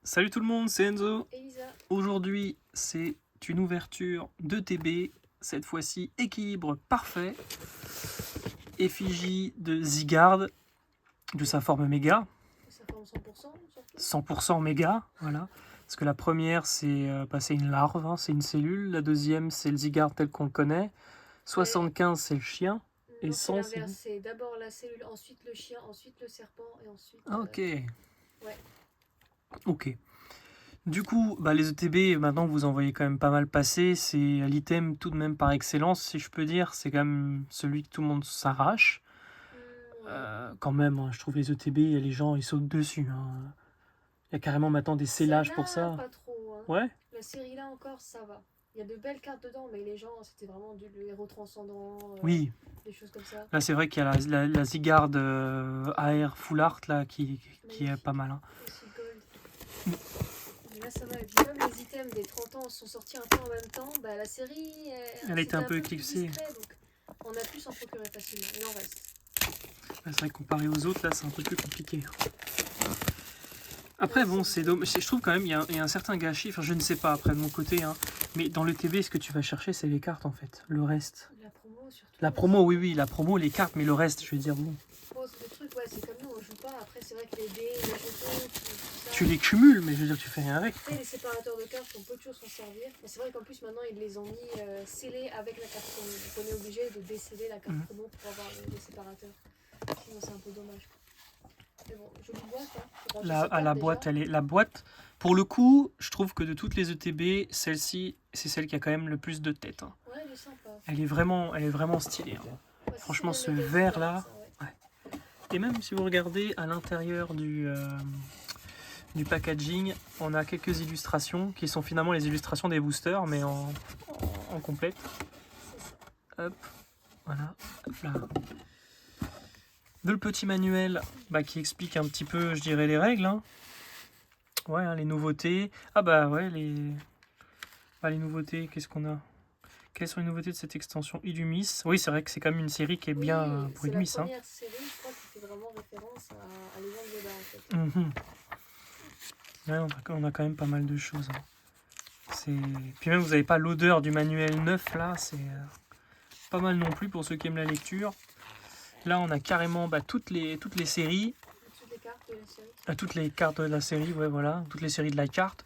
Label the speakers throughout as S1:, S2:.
S1: Salut tout le monde, c'est Enzo.
S2: Elisa.
S1: Aujourd'hui, c'est une ouverture de TB, cette fois-ci équilibre parfait. Effigie de Zygarde, de sa forme méga,
S2: Ça forme 100% surtout.
S1: 100% méga, voilà. Parce que la première, c'est une larve, hein, c'est une cellule. La deuxième, c'est le Zygarde tel qu'on le connaît. 75, c'est le chien. Et
S2: Non, c'est
S1: 100, c'est...
S2: l'inverse. C'est d'abord la cellule, ensuite le chien, ensuite le serpent et ensuite.
S1: Ok,
S2: Ouais.
S1: ok. Du coup, les ETB, maintenant vous en voyez quand même pas mal passer. C'est l'item tout de même par excellence, si je peux dire. C'est quand même celui que tout le monde s'arrache.
S2: Ouais.
S1: Quand même, hein, je trouve les ETB, les gens ils sautent dessus, hein. Il y a carrément maintenant des sellages pour
S2: Celle-là,
S1: ça.
S2: pas trop. Hein.
S1: Ouais,
S2: La série là encore, ça va. Il y a de belles cartes dedans, mais les gens, c'était vraiment le héros transcendant,
S1: oui.
S2: des choses comme ça.
S1: Là, c'est vrai qu'il y a la Zygarde AR Full Art là, qui est pas mal, hein.
S2: Aussi gold. Mais là, ça va. Et puis comme les items des 30 ans sont sortis un peu en même temps, bah, la série,
S1: Elle a été
S2: c'était
S1: un peu
S2: plus
S1: éclipsée.
S2: discret, donc on a pu s'en procurer facilement. Il en reste.
S1: C'est vrai que comparé aux autres, là, c'est un peu plus compliqué. Après, bon, c'est dommage. Je trouve quand même il y a un certain gâchis. Enfin, je ne sais pas après de mon côté, hein. Mais dans le TB, ce que tu vas chercher, c'est les cartes en fait. Le reste.
S2: La promo surtout.
S1: La promo, oui, la promo, les cartes, mais le reste, je veux dire, bon.
S2: Bon, le truc, ouais, c'est comme nous, on joue pas. Après, c'est vrai que les dés, les jetons, tout ça.
S1: Tu les cumules, mais je veux dire, tu fais rien avec.
S2: Tu sais, les séparateurs de cartes, on peut toujours s'en servir. Mais c'est vrai qu'en plus, maintenant, ils les ont mis scellés avec la carte promo. Donc, on est obligé de déceler la carte promo pour avoir les séparateurs. Sinon, c'est un peu dommage. Mais bon, jolie boîte, hein.
S1: La boîte, la boîte, pour le coup, je trouve que de toutes les ETB, celle-ci, c'est celle qui a quand même le plus de tête, hein.
S2: Ouais, elle est sympa.
S1: Elle est vraiment stylée, hein.
S2: Ouais,
S1: Franchement, ce vert-là.
S2: Ouais.
S1: Et même si vous regardez à l'intérieur du packaging, on a quelques illustrations qui sont finalement les illustrations des boosters, mais en complète. Hop, voilà, hop là. De le petit manuel qui explique un petit peu, je dirais, les règles, hein. Ouais, hein, les nouveautés. Ah ouais, les nouveautés, qu'est-ce qu'on a? Quelles sont les nouveautés de cette extension Illumis? Oui, c'est vrai que c'est quand même une série qui est bien pour Illumis.
S2: C'est la première série, je crois, qui fait vraiment référence à Legend of Zelda, en fait.
S1: Ouais, on a quand même pas mal de choses, hein. Puis même, vous n'avez pas l'odeur du manuel neuf, là, c'est pas mal non plus pour ceux qui aiment la lecture. Là, on a carrément toutes les séries.
S2: Toutes les cartes de la série.
S1: Toutes les cartes de la série, ouais, voilà. Toutes les séries de la carte.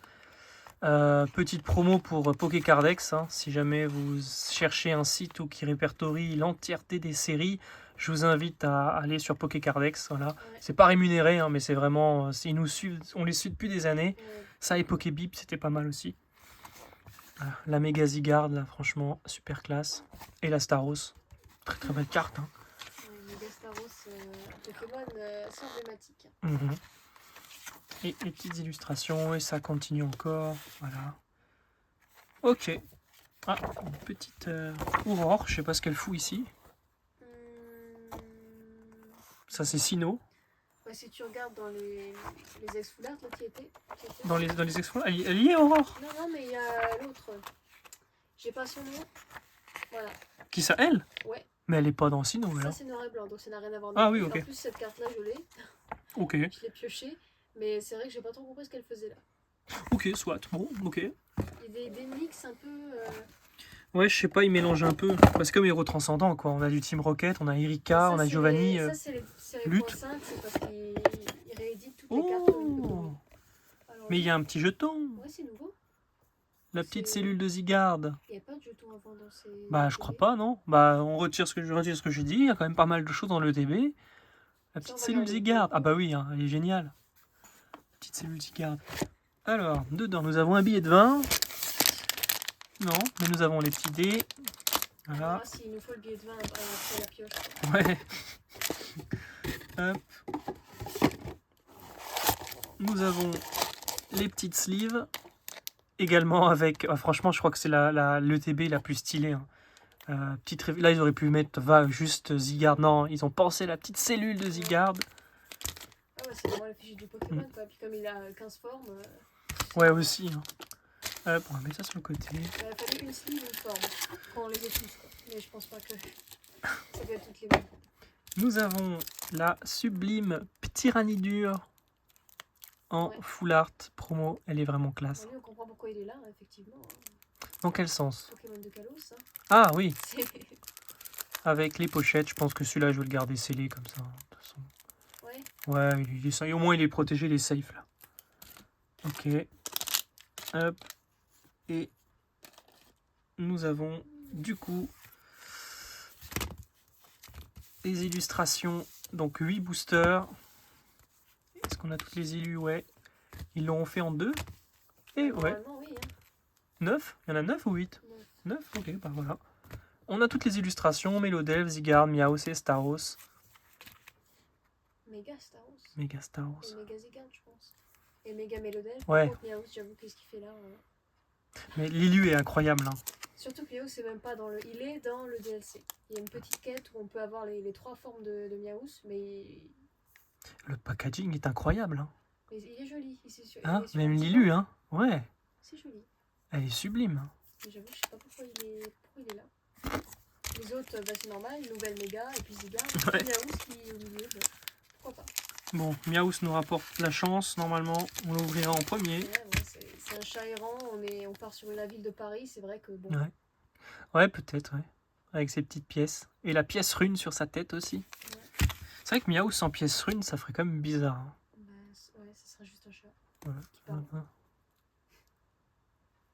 S1: Petite promo pour Pokécardex, hein. Si jamais vous cherchez un site qui répertorie l'entièreté des séries, je vous invite à aller sur Pokécardex. Voilà. Ouais. C'est pas rémunéré, hein, mais c'est vraiment... ils nous suivent, on les suit depuis des années. Ouais. Ça et Pokébip, c'était pas mal aussi. Voilà. La Mega Zygarde, là, franchement, super classe. Et la Staros. Très très belle carte, hein.
S2: Mega Staros, Pokémon, c'est emblématique.
S1: Et les petites illustrations, et ça continue encore. Voilà. Ok. Ah, une petite Aurore, je sais pas ce qu'elle fout ici. Ça, c'est Sinnoh.
S2: Ouais, si tu regardes dans les ex-foulards, là, qui était.
S1: Dans les ex-foulards, elle y est, Aurore?
S2: Non, mais il y a l'autre. J'ai pas son nom. Voilà.
S1: Qui ça, elle?
S2: Ouais.
S1: Mais elle est pas dans Sinnoh,
S2: ça,
S1: alors.
S2: c'est noir et blanc, donc ça n'a rien à voir.
S1: Ah oui, ok.
S2: En plus, cette carte-là, je l'ai.
S1: Ok.
S2: Je l'ai piochée, mais c'est vrai que j'ai pas trop compris ce qu'elle faisait là.
S1: Ok, soit. Bon, ok.
S2: Il y a des mix un peu.
S1: Ouais, je sais pas, ils mélangent un peu. Parce que comme héros transcendant, quoi. On a du Team Rocket, on a Erika, on a Giovanni.
S2: Ça, c'est les séries
S1: Lutte.
S2: .5, c'est parce qu'ils rééditent toutes les cartes.
S1: Alors, mais il y a un petit jeton.
S2: Ouais, c'est nouveau.
S1: La petite cellule de Zygarde.
S2: Il n'y a pas de jeton avant dans ces.
S1: Je crois pas, non. On retire ce que je dis. Il y a quand même pas mal de choses dans le TB. La petite cellule Zygarde. Ah bah oui, hein, elle est géniale. Petite cellule Zygarde. Alors, dedans, nous avons un billet de 20. Non, mais nous avons les petits dés. Voilà.
S2: Ah, s'il nous faut le billet de 20 après la pioche.
S1: Ouais. Hop. Nous avons les petites sleeves. Également avec... franchement, je crois que c'est l'ETB la plus stylée, hein. Là, ils auraient pu mettre juste Zygarde. Non, ils ont pensé la petite cellule de Zygarde.
S2: Ah ouais, c'est vraiment l'effigie du Pokémon, quoi. Puis comme il a 15 formes...
S1: Ouais, aussi, hein. Hop, on va mettre ça sur le côté.
S2: Il fallait une sleeve, une forme. Quand on les a tous, quoi. Mais je pense pas que ça doit être toutes les mêmes.
S1: Nous avons la sublime Tyrannidure en
S2: Ouais.
S1: full art promo. Elle est vraiment classe.
S2: Lui, on comprend pourquoi il est là, effectivement.
S1: Dans quel sens?
S2: Pokémon de Kalos, hein.
S1: Ah oui,
S2: C'est...
S1: avec les pochettes. Je pense que celui-là, je vais le garder scellé comme ça. De toute façon.
S2: Ouais.
S1: Ouais, au moins il est protégé, il est safe là. Ok. Hop. Et nous avons du coup les illustrations. Donc 8 boosters. Est-ce qu'on a toutes les illus? Ouais. Ils l'ont fait en 2. Et ouais.
S2: Normalement, oui. Hein.
S1: 9. Il y en a 9 ou 8?
S2: Neuf.
S1: 9. Ok, bah voilà. On a toutes les illustrations. Mélodelve, Zygarde, Miaos et Staros.
S2: Méga Staros.
S1: Méga Staros.
S2: Et Méga Zygarde, je pense. Et Méga Mélodel.
S1: Ouais.
S2: Par contre, Miaos, j'avoue, qu'est-ce qu'il fait là
S1: Mais l'illu est incroyable. Hein.
S2: Surtout que Miaos, c'est même pas dans le... Il est dans le DLC. Il y a une petite quête où on peut avoir les 3 formes de Miaos, mais
S1: Le packaging est incroyable. Hein.
S2: il est joli. Il est sur...
S1: Hein,
S2: il est sur
S1: même
S2: un petit
S1: l'illu,
S2: banc.
S1: hein. Ouais.
S2: C'est joli.
S1: Elle est sublime. Hein.
S2: Mais j'avoue, je sais pas pourquoi il est là. Les autres, bah, c'est normal, nouvelle méga, et puis Zygarde, et
S1: Ouais.
S2: puis Miaos qui est au milieu, bah, pourquoi pas.
S1: Bon, Miaos nous rapporte la chance. Normalement, on l'ouvrira en premier.
S2: Ouais, c'est un chat errant, on part sur la ville de Paris, c'est vrai que bon.
S1: Ouais. Ouais, peut-être, ouais. Avec ses petites pièces. Et la pièce rune sur sa tête aussi.
S2: Ouais.
S1: C'est vrai que Miaos sans pièce rune, ça ferait quand même bizarre. Hein.
S2: Bah, ouais, ce sera juste un chat
S1: Voilà.
S2: qui parle.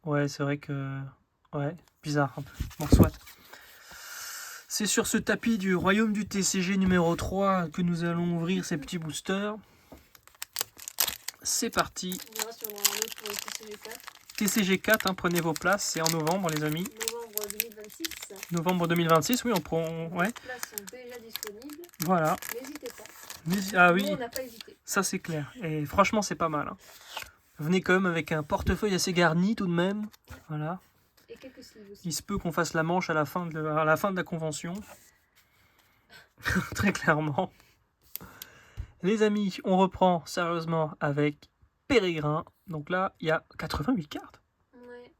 S1: Ouais, c'est vrai que... Ouais, bizarre un peu. Bon, soit. C'est sur ce tapis du royaume du TCG numéro 3 que nous allons ouvrir ces petits boosters. C'est parti.
S2: On verra si on en a un autre pour le TCG4.
S1: TCG 4, hein, prenez vos places. C'est en novembre, les amis.
S2: Novembre 2026.
S1: Novembre 2026, oui, on prend... Ouais,
S2: Les places sont déjà disponibles.
S1: voilà.
S2: N'hésitez pas.
S1: Ah
S2: Nous,
S1: oui,
S2: on n'a pas hésité.
S1: ça c'est clair. Et franchement, c'est pas mal. Hein. Venez quand même avec un portefeuille assez garni tout de même. Voilà.
S2: Et quelques sleeves aussi.
S1: Il se peut qu'on fasse la manche à la fin de la convention. Très clairement. Les amis, on reprend sérieusement avec Pérégrin. Donc là, il y a 88 cartes.
S2: Ouais.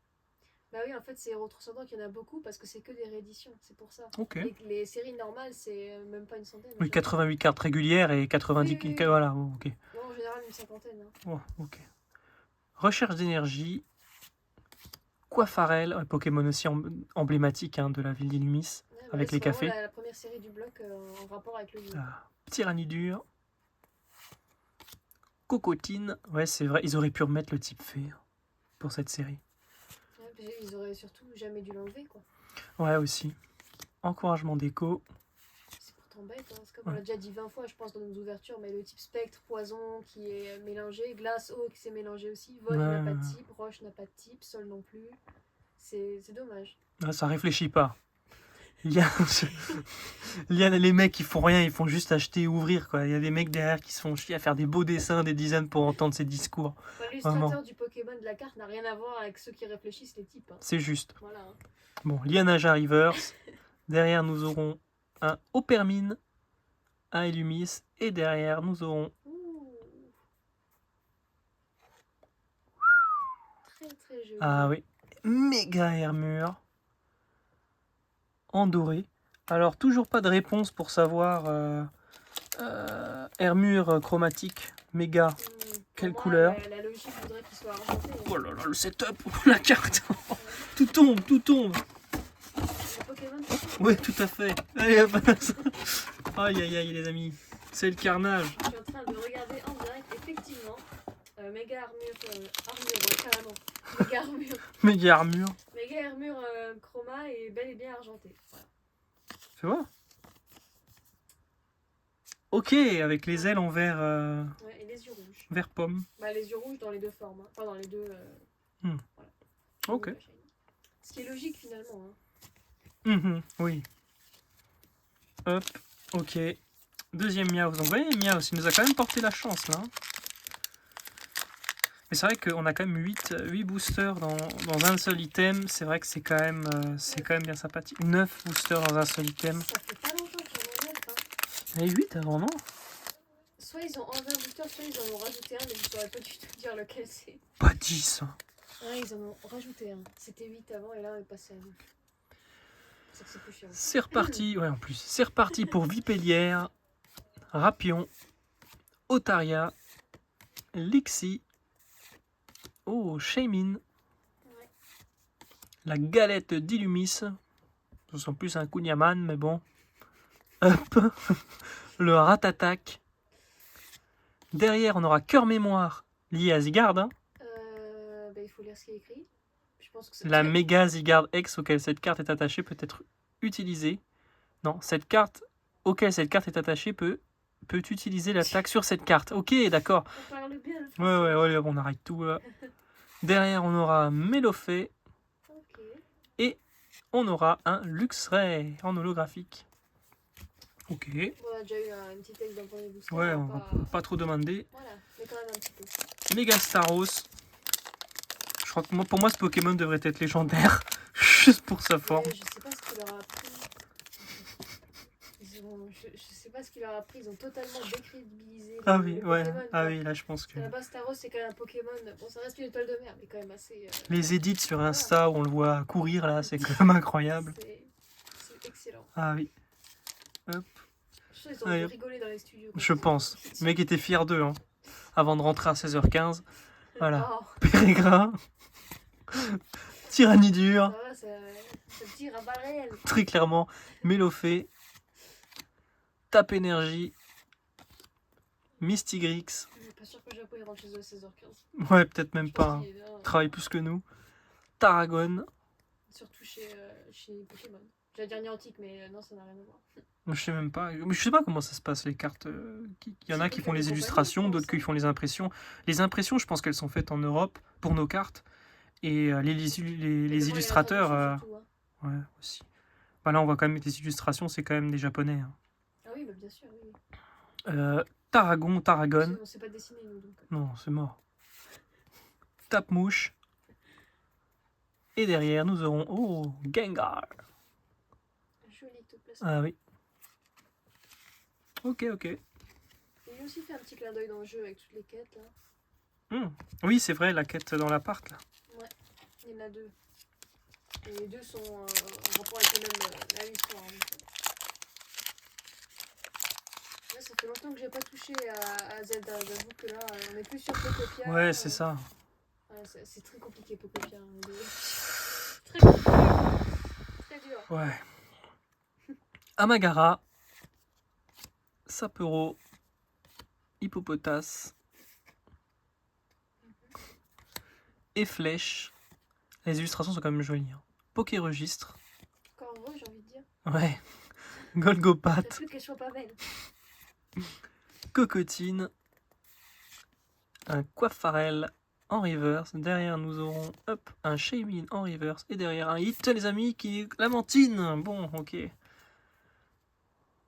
S2: Bah oui, en fait, c'est Héros Transcendant qu'il y en a beaucoup parce que c'est que des rééditions, c'est pour ça.
S1: Ok.
S2: Les séries normales, c'est même pas une centaine.
S1: Oui, 88 cartes régulières et 90...
S2: Oui, oui, oui.
S1: Voilà, ok.
S2: Non, en général, une cinquantaine. Hein.
S1: Oh, ok. Recherche d'énergie. Quafarel, un Pokémon aussi emblématique hein, de la ville d'Illumis.
S2: Ouais, bah
S1: Avec
S2: là,
S1: les
S2: c'est vraiment
S1: cafés.
S2: la première série du bloc en rapport avec le jeu.
S1: Tyrannidure. Cocotine. Ouais, c'est vrai, ils auraient pu remettre le type fée pour cette série.
S2: Ouais, puis ils auraient surtout jamais dû l'enlever, quoi.
S1: Ouais, aussi. Encouragement d'écho.
S2: C'est pourtant bête, hein. C'est comme on l'a déjà dit 20 fois, je pense, dans nos ouvertures, mais le type spectre, poison qui est mélangé, glace, eau qui s'est mélangé aussi, vol n'a pas de type, roche n'a pas de type, sol non plus. C'est dommage.
S1: Ah, ça réfléchit pas. Il y a les mecs qui font rien, ils font juste acheter et ouvrir. Quoi. Il y a des mecs derrière qui se font chier à faire des beaux dessins, des dizaines pour entendre ces discours.
S2: Enfin, l'illustrateur du Pokémon de la carte n'a rien à voir avec ceux qui réfléchissent les types. Hein.
S1: C'est juste.
S2: Voilà. Hein.
S1: Bon, Lianaja Reverse. Derrière, nous aurons un Opermine, un Illumis. Et derrière, nous aurons...
S2: Ouh. Très très joli.
S1: Ah oui, méga Hermure. En doré. Alors, toujours pas de réponse pour savoir Hermure chromatique, méga. Quelle
S2: Pour moi,
S1: couleur?
S2: la logique voudrait qu'il soit argenté. Hein.
S1: Oh là là, le setup, la carte. Tout tombe, tout tombe.
S2: Le Pokémon,
S1: Oui, tout à fait. Allez, hop. Aïe, aïe, aïe, les amis. C'est le carnage.
S2: je suis en train de regarder en direct, effectivement. Méga armure, ouais, carrément. Méga armure.
S1: Méga armure.
S2: Méga armure chroma est bel et bien argentée. Voilà.
S1: Tu vois? Ok, avec les ailes en vert,
S2: Ouais, et les yeux rouges.
S1: vert pomme.
S2: Bah, les yeux rouges dans les deux formes. Hein. Enfin, dans les deux.
S1: Hmm.
S2: Voilà.
S1: Ok.
S2: Ce qui est logique finalement. Hein.
S1: Oui. Hop, ok. Deuxième Miaos. Donc vous voyez, Miaos, il nous a quand même porté la chance là. Mais c'est vrai qu'on a quand même 8 boosters dans un seul item. C'est vrai que c'est quand même bien sympathique. 9 boosters dans un seul item.
S2: Ça fait pas longtemps qu'ils en ont 9. Hein.
S1: Il y en a 8 avant, non?
S2: Soit ils ont enlevé un booster, soit ils en ont rajouté un, mais je saurais pas du tout dire lequel c'est.
S1: Pas 10.
S2: Ouais, ils en ont rajouté un. C'était 8 avant et là on est passé à 9. C'est que c'est plus cher.
S1: C'est reparti. Ouais, en plus. C'est reparti pour Vipellière, Rapion, Otaria, Lixie. Oh, Shaymin.
S2: Ouais.
S1: La galette d'Illumis. Ce sont plus un Kunyaman, mais bon. Hop. Le Ratatak. Derrière, on aura Cœur Mémoire lié à Zygarde. Hein.
S2: Bah, il faut lire ce qui est écrit. Je pense que c'est
S1: La méga Zygarde X auquel cette carte est attachée peut être utilisée. Non, cette carte auquel cette carte est attachée peut utiliser l'attaque sur cette carte. Ok, d'accord.
S2: On parle bien le
S1: Ouais,
S2: français.
S1: ouais, on arrête tout là. Derrière, on aura Melofée
S2: Ok.
S1: et on aura un Luxray en holographique. Ok.
S2: Bon, on a déjà eu un petit texte d'un premier booster.
S1: Ouais, on va pas trop demander.
S2: Voilà, mais quand même un petit peu.
S1: Mega Staros. Je crois que pour moi, ce Pokémon devrait être légendaire. Juste pour sa forme.
S2: Mais je sais pas ce qu'il leur a appris. Je sais pas ce qu'il leur a appris. Ils ont totalement décrédibilisé
S1: Ah
S2: le
S1: oui,
S2: Pokémon,
S1: ouais.
S2: quoi.
S1: Ah oui, là, je pense
S2: Parce
S1: que...
S2: qu'à la base, Staros, c'est quand même un Pokémon. Bon, ça reste une étoile de mer, mais quand même assez.
S1: Les edits sur Insta où on le voit courir, là, c'est quand même incroyable.
S2: C'est excellent.
S1: Ah oui. Hop.
S2: Je pense qu'ils ont dû rigoler dans les studios.
S1: Je pense. Le mec était fier d'eux, hein. Avant de rentrer à 16h15. Voilà.
S2: Oh,
S1: Pérégrin. Tyrannidure.
S2: ça va, ça tire à balles réelles.
S1: Très clairement. Melofée. Tape Énergie. Mystigrix.
S2: Je suis pas sûr que le Japon il rentre chez eux à 16h15.
S1: Ouais, peut-être même
S2: Je
S1: pas.
S2: pense
S1: Hein.
S2: qu'il est là,
S1: Travaille plus que nous. Tarragone.
S2: surtout chez Pokémon. J'allais dire Niantic, mais non, ça n'a rien à voir.
S1: Je sais même pas. Je sais pas comment ça se passe les cartes. Il y en a qui font les illustrations, d'autres qui font les impressions. Les impressions, je pense qu'elles sont faites en Europe pour nos cartes. Et les illustrateurs. Ouais, aussi. Bah là, on voit quand même les illustrations, c'est quand même des japonais. Hein.
S2: Ah oui, bah bien sûr, oui.
S1: Tarragone.
S2: On sait pas dessiner, nous, donc.
S1: Non, c'est mort. Tape-mouche. Et derrière, nous aurons... Oh, Gengar.
S2: Joli, tout placé.
S1: Ah oui. Ok.
S2: Il a aussi fait un petit clin d'œil dans le jeu avec toutes les quêtes, là.
S1: Oui, c'est vrai, la quête dans l'appart, là.
S2: Ouais, il y en a deux. Et les deux sont en rapport avec la même histoire. Là, ça fait longtemps que j'ai pas touché à Zelda. J'avoue que là, on est plus sur Pokopia.
S1: Ouais, c'est ça.
S2: Ouais, c'est très compliqué, Pokopia. Hein. Très compliqué. Très dur.
S1: Ouais. Amagara. Sapero. Hippopotas. Et Flèche. Les illustrations sont quand même jolies. Hein. Pokéregistre.
S2: Encore heureux, j'ai envie de dire.
S1: Ouais. Golgopat.
S2: Plus qu'elle soit pas belle.
S1: Cocotine. Un Coiffarel en reverse. Derrière, nous aurons un Shaymin en reverse. Et derrière, un hit, les amis, qui est Lamentine. Bon, ok.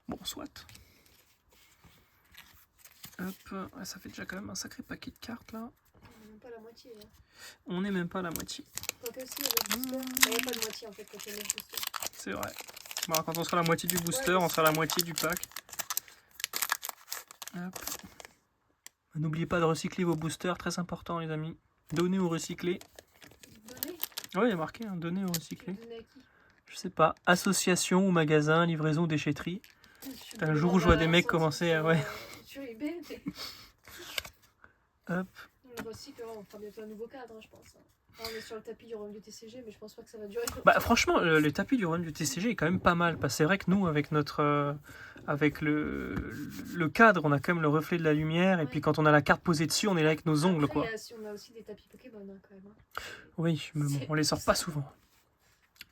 S1: Bon, soit. Hop, ouais, ça fait déjà quand même un sacré paquet de cartes, là.
S2: On n'est même pas la moitié. Hein.
S1: On n'est même pas à la moitié.
S2: Toi aussi, avec le booster. Il n'y a pas de moitié, en fait, quand on met le booster.
S1: C'est vrai. Bon, quand on sera à la moitié du booster,
S2: Ouais,
S1: on sera à la moitié du pack. Hop. N'oubliez pas de recycler vos boosters, très important les amis. Donner ou recycler.
S2: Donner.
S1: Ouais, il y a marqué, hein, donner ou recycler.
S2: Donner à qui?
S1: Je sais pas, association ou magasin, livraison ou déchetterie. Un jour où je vois des mecs commencer à... Ouais.
S2: Sur eBay, mais...
S1: Hop.
S2: On recycle, on fera bientôt un nouveau cadre, hein, je pense. Là, on est sur le tapis du royaume du TCG, mais je pense pas que ça va durer.
S1: Bah franchement, le tapis du royaume du TCG est quand même pas mal. Parce que c'est vrai que nous, avec notre... avec le cadre, on a quand même le reflet de la lumière. Et puis quand on a la carte posée dessus, on est là avec nos ongles, quoi.
S2: On a aussi des tapis Pokémon, hein, quand même. Hein.
S1: Oui, mais bon, on les sort pas souvent.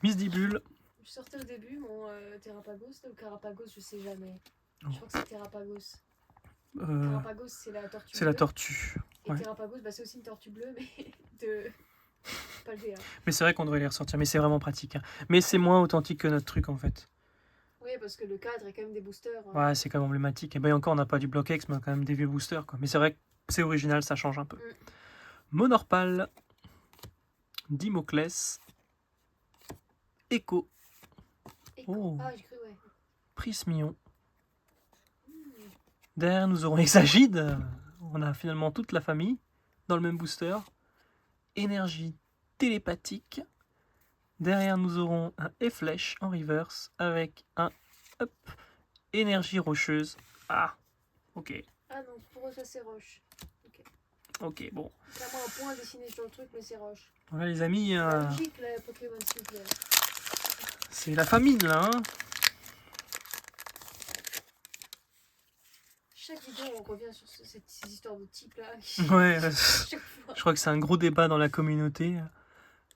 S1: Misdibule.
S2: Je sortais au début mon Terrapagos, ou Carapagos, je sais jamais.
S1: Oh.
S2: Je crois que c'est Terrapagos. Carapagos, c'est la tortue.
S1: C'est la tortue.
S2: Et
S1: Ouais.
S2: Terrapagos, bah, c'est aussi une tortue bleue, mais de... Pas le VR.
S1: Mais c'est vrai qu'on devrait les ressortir, mais c'est vraiment pratique. Hein. Mais c'est moins authentique que notre truc, en fait.
S2: Oui, parce que le cadre est quand même des boosters. Hein.
S1: Ouais, c'est quand même emblématique. Et bien encore, on n'a pas du Block X, mais on a quand même des vieux boosters, quoi. Mais c'est vrai que c'est original, ça change un peu. Monorpal. Dimoclès. Echo. Oh.
S2: Ah, j'ai cru, ouais.
S1: Prismion. Derrière, nous aurons Exagide. On a finalement toute la famille dans le même booster. Énergie télépathique. Derrière, nous aurons un Efflèche en reverse avec un énergie rocheuse. Ah, ok.
S2: Ah non, pour eux, ça c'est roche. Okay.
S1: Ok, bon.
S2: Clairement un point dessiné sur le truc, mais c'est roche.
S1: Voilà les amis,
S2: La logique, la Pokémon Sleep, là.
S1: c'est la famine là. Hein.
S2: Chaque vidéo, on revient sur ces histoires de type là.
S1: Ouais,
S2: Chaque fois.
S1: je crois que c'est un gros débat dans la communauté.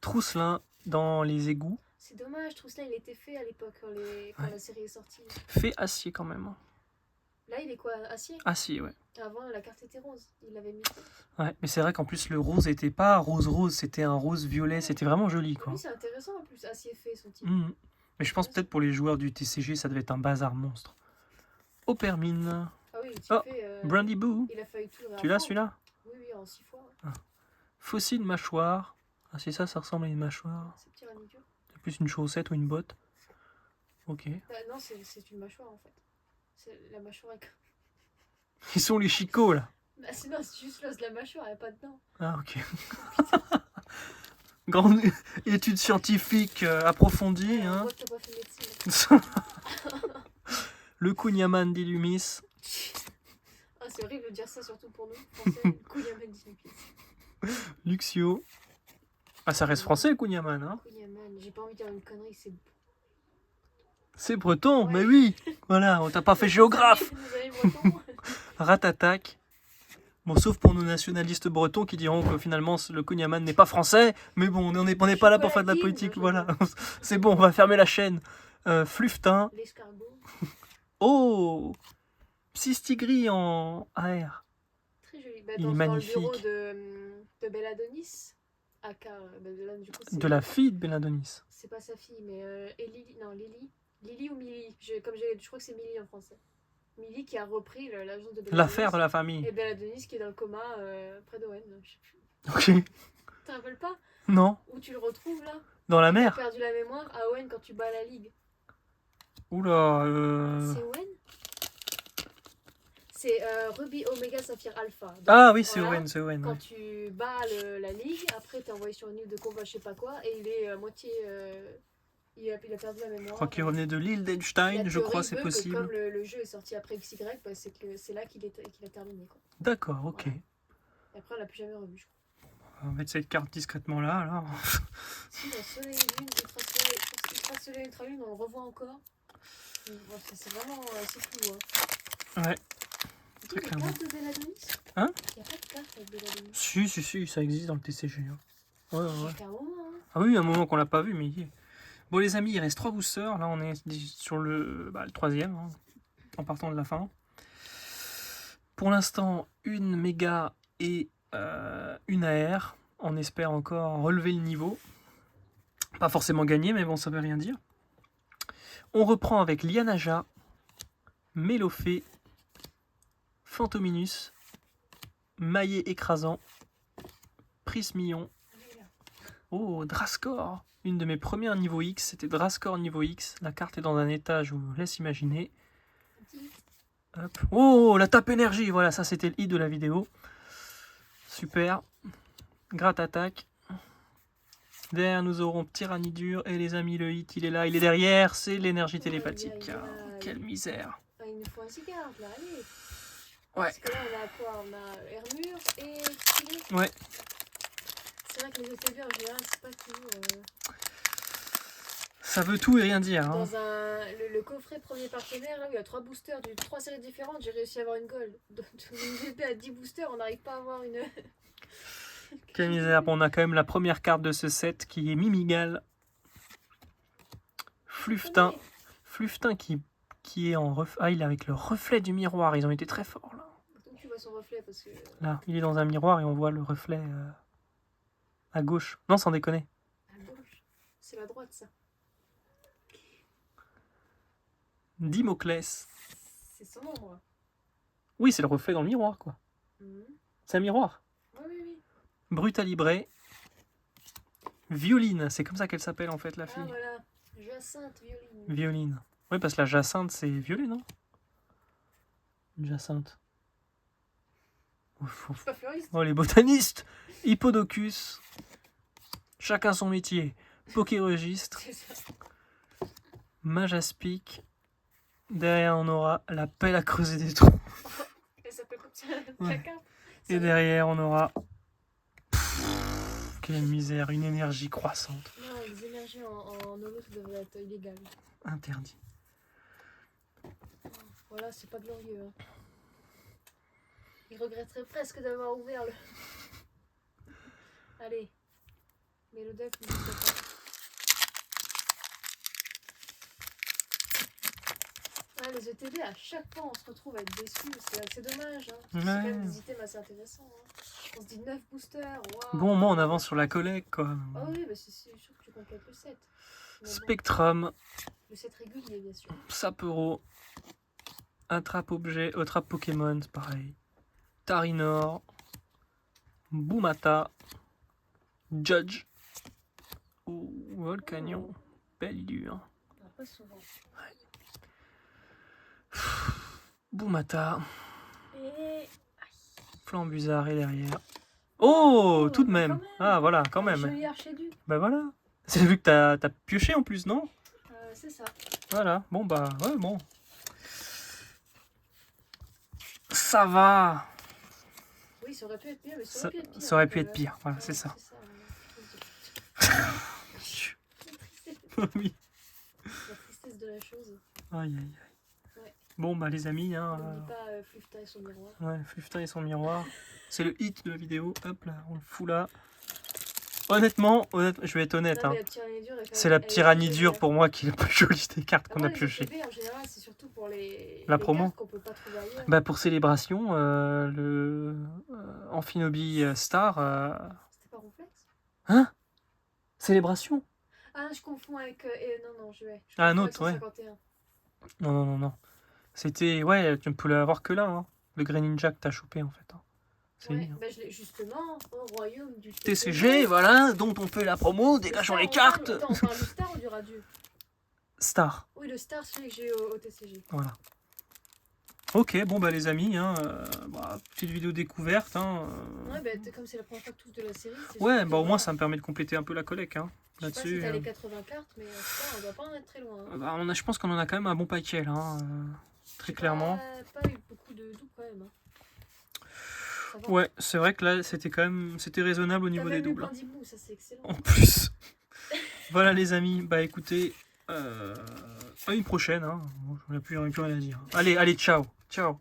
S1: Trousselin dans les égouts.
S2: C'est dommage, je trouve ça, il était fait à l'époque quand la série est sortie.
S1: Fait acier quand même.
S2: Là, il est quoi, acier?
S1: Acier, ouais.
S2: Avant, la carte était rose. Il l'avait mis.
S1: Ouais, mais c'est vrai qu'en plus le rose était pas rose-rose, c'était un rose-violet, c'était vraiment joli quoi.
S2: Oui, c'est intéressant en plus, acier fait son type.
S1: Mhm. Mais je pense peut-être pour les joueurs du TCG, ça devait être un bazar monstre. Opermine.
S2: Ah oui,
S1: Oh,
S2: typé,
S1: Brandy Boo.
S2: il a failli tout
S1: Tu l'as celui-là?
S2: Oui, oui, en 6 fois.
S1: Fossile mâchoire. Ah, c'est ça, ça ressemble à une mâchoire.
S2: C'est petit ranidur.
S1: C'est plus une chaussette ou une botte. Ok.
S2: Non, c'est une mâchoire en fait. C'est la mâchoire avec.
S1: Ils sont les chicots là.
S2: Bah, sinon, c'est juste l'os de la mâchoire, il n'y a pas de dents.
S1: Ah, ok. Grande étude scientifique approfondie.
S2: On
S1: Hein.
S2: voit que t'as pas fait médecine.
S1: Le Kunyaman d'Illumis.
S2: Ah, c'est horrible de dire ça, surtout pour nous, français. Kunyaman d'Illumis.
S1: Luxio. Ah, ça reste français le Kunyaman. Hein.
S2: Kunyaman, j'ai pas envie de dire une connerie, c'est.
S1: C'est breton,
S2: Ouais.
S1: mais oui. Voilà, on t'a pas fait géographe.
S2: Vous avez breton.
S1: Ratatak. Bon, sauf pour nos nationalistes bretons qui diront que finalement le Kunyaman n'est pas français, mais bon, on n'est pas là pour faire de la politique, voilà. C'est bon, on va fermer la chaîne. Fluftin.
S2: L'escargot.
S1: Oh, Psystigris en AR.
S2: Très joli. Bah,
S1: Il est
S2: dans le
S1: magnifique.
S2: bureau de Belladonis. Aka, bah, là, du coup,
S1: De la fille de Belladonis.
S2: C'est pas sa fille, mais Lily. Non, Lily. Lily ou Millie. Je crois que c'est Millie en français. Millie qui a repris l'agence de Belladonis.
S1: L'affaire de la famille.
S2: Et Belladonis qui est dans le coma près d'Owen. Je sais plus.
S1: Ok.
S2: Tu te rappelles pas?
S1: Non.
S2: Où tu le retrouves là?
S1: Dans la
S2: Il a
S1: mer.
S2: perdu la mémoire à Owen quand tu bats la ligue.
S1: Oula.
S2: C'est Owen? C'est Ruby Omega Saphir Alpha. Donc,
S1: Ah oui, c'est
S2: voilà,
S1: Owen, c'est Owen.
S2: Quand
S1: Ouais.
S2: tu bats la ligue, après t'es envoyé sur une île de combat, je sais pas quoi, et il est à moitié. Il a perdu la mémoire.
S1: Je crois qu'il revenait de l'île
S2: La
S1: d'Einstein, je
S2: théorie
S1: crois, c'est
S2: veut que
S1: possible.
S2: Comme le jeu est sorti après XY, bah, c'est là qu'il a terminé. Quoi.
S1: D'accord, ok.
S2: Voilà. Et après, on l'a plus jamais revu, je crois.
S1: On va mettre cette carte discrètement là, alors.
S2: Si, dans Soleil et Lune, Ultra Soleil, Ultra Lune, on le revoit encore. C'est vraiment c'est fou. Hein.
S1: Ouais.
S2: Il
S1: Très
S2: y a
S1: clairement.
S2: carte de Belladonis?
S1: Hein?
S2: Il n'y a pas de carte avec Belladonis.
S1: Si, ça existe dans le TCG. Hein. Ouais.
S2: Ça fait un moment, hein.
S1: Ah oui, un moment qu'on l'a pas vu, mais il y est. Bon, les amis, il reste 3 boosters. Là, on est sur le 3e, hein, en partant de la fin. Pour l'instant, une méga et une AR. On espère encore relever le niveau. Pas forcément gagner, mais bon, ça veut rien dire. On reprend avec Lianaja, Mélofée, Fantominus, Maillet écrasant, Prismillon. Oh, Drascore. Une de mes premières niveau X, c'était Drascore niveau X. La carte est dans un état, je vous laisse imaginer. Hop. Oh, la tape énergie. Voilà, ça c'était le i de la vidéo. Super. Gratte attaque. Derrière, nous aurons Tyrannidur. Et les amis, le hit, il est là, il est derrière. C'est l'énergie télépathique. Ah, quelle misère.
S2: Ah, il nous faut un cigare, là, allez.
S1: Ouais.
S2: Parce que là, on a quoi? On a Hermure et Tigre.
S1: Ouais.
S2: C'est vrai que les ETB en général, c'est pas toujours.
S1: Ça veut tout et rien dire. Hein.
S2: Dans le coffret premier partenaire, là où il y a 3 boosters de 3 séries différentes, j'ai réussi à avoir une gold. Donc, une VP à 10 boosters, on n'arrive pas à avoir une.
S1: Quelle misère. Bon, on a quand même la première carte de ce set qui est Mimigal. Fluftin. Fluftin qui est en reflet. Ah, il est avec le reflet du miroir. Ils ont été très forts là.
S2: Donc tu vois son reflet parce que.
S1: Là, il est dans un miroir et on voit le reflet à gauche. Non, sans déconner.
S2: À gauche. C'est la droite, ça.
S1: Dimoclès.
S2: C'est son ombre.
S1: Oui, c'est le reflet dans le miroir, quoi. C'est un miroir.
S2: Oui.
S1: Brutalibré. Violine, c'est comme ça qu'elle s'appelle en fait, la fille.
S2: Ah voilà. Jacinthe, Violine.
S1: Violine. Oui, parce que la jacinthe, c'est violet, non? Une jacinthe.
S2: Je suis pas fleuriste.
S1: Oh, les botanistes. Hippodocus. Chacun son métier. Pokéregistre.
S2: C'est ça.
S1: Majaspic. Derrière, on aura la pelle à creuser des trous.
S2: Elle s'appelle comme ça,
S1: Ouais.
S2: la carte.
S1: Et derrière, on aura... Quelle misère, une énergie croissante.
S2: Non, les énergies en holo, ça devrait être illégal.
S1: Interdit.
S2: Voilà, c'est pas glorieux. Hein. Il regretterait presque d'avoir ouvert le... Allez. Mais le deck, n'hésite pas. Ah, les ETB, à chaque fois, on se retrouve à être déçus. C'est dommage. Hein. C'est quand même des items assez intéressants. Hein. On se dit 9 boosters. Wow.
S1: Bon, moi, on avance sur la collecte, quoi.
S2: Ah oui, bah c'est sûr que tu complètes le set. Mais
S1: Spectrum.
S2: Bon, le set régulier, bien sûr.
S1: Sapero. Attrape-objet. Attrape Pokémon, c'est pareil. Tarinor. Boumata. Judge. Volcanion. Belle dure.
S2: Ah, pas souvent.
S1: Boumata.
S2: Et...
S1: Flambuzard est derrière. Oh, tout de
S2: bah,
S1: même.
S2: quand même.
S1: Ah, voilà, quand même.
S2: Joli archéduc.
S1: Bah voilà. C'est vu que t'as pioché en plus, non?
S2: C'est ça.
S1: Voilà. Bon, bah, ouais, bon. Ça va.
S2: Oui, ça aurait pu être mieux, mais ça aurait pu être pire.
S1: Ça aurait pu être pire. Voilà, c'est ça. Oui.
S2: La tristesse de la chose.
S1: Aïe, aïe, aïe.
S2: Ouais.
S1: Bon, bah, les amis, hein.
S2: N'oublie pas Flufta et son miroir.
S1: Ouais, Flufta et son miroir. C'est le hit de la vidéo. Hop là, on le fout là. Honnêtement, je vais être honnête.
S2: Non,
S1: Hein.
S2: mais
S1: C'est la tyrannie dure pour moi qui est la plus jolie des cartes qu'on a piochées.
S2: En général, c'est surtout pour les
S1: promo.
S2: cartes qu'on peut pas trouver ailleurs.
S1: Bah pour Célébration, le Amphinobi Star.
S2: C'était pas Ronflex?
S1: Hein? Célébration?
S2: Ah, je confonds avec. Non, je vais.
S1: Ah, un autre, ouais. Non. C'était. Ouais, tu ne peux l'avoir que là. Hein. Le Greninja que t'as chopé en fait. Hein. C'est
S2: Ouais,
S1: lui. Hein.
S2: bah, justement, au royaume du
S1: TCG, voilà, dont on fait la promo, dégageons les cartes.
S2: Attends, on parle du Star ou du Radieux?
S1: Star.
S2: Oui, le Star, celui que j'ai eu au TCG.
S1: Voilà. Ok, bon bah les amis, hein, petite vidéo découverte. Hein,
S2: Ouais, bah comme c'est la première fois que tu ouvres de la série.
S1: Ouais, bah au moins ça me permet de compléter un peu la collecte. Hein,
S2: je sais pas si t'as les 80 cartes, mais on doit pas en être très loin. Hein.
S1: Bah, je pense qu'on en a quand même un bon paquet là, hein, très clairement.
S2: Pas eu beaucoup de doubles quand même. Hein.
S1: Ouais, c'est vrai que là c'était raisonnable au niveau des doubles.
S2: Bou, ça c'est excellent.
S1: En plus. Voilà les amis, bah écoutez, à une prochaine. Hein. Bon, on n'a plus rien à dire. Allez, ciao. Ciao.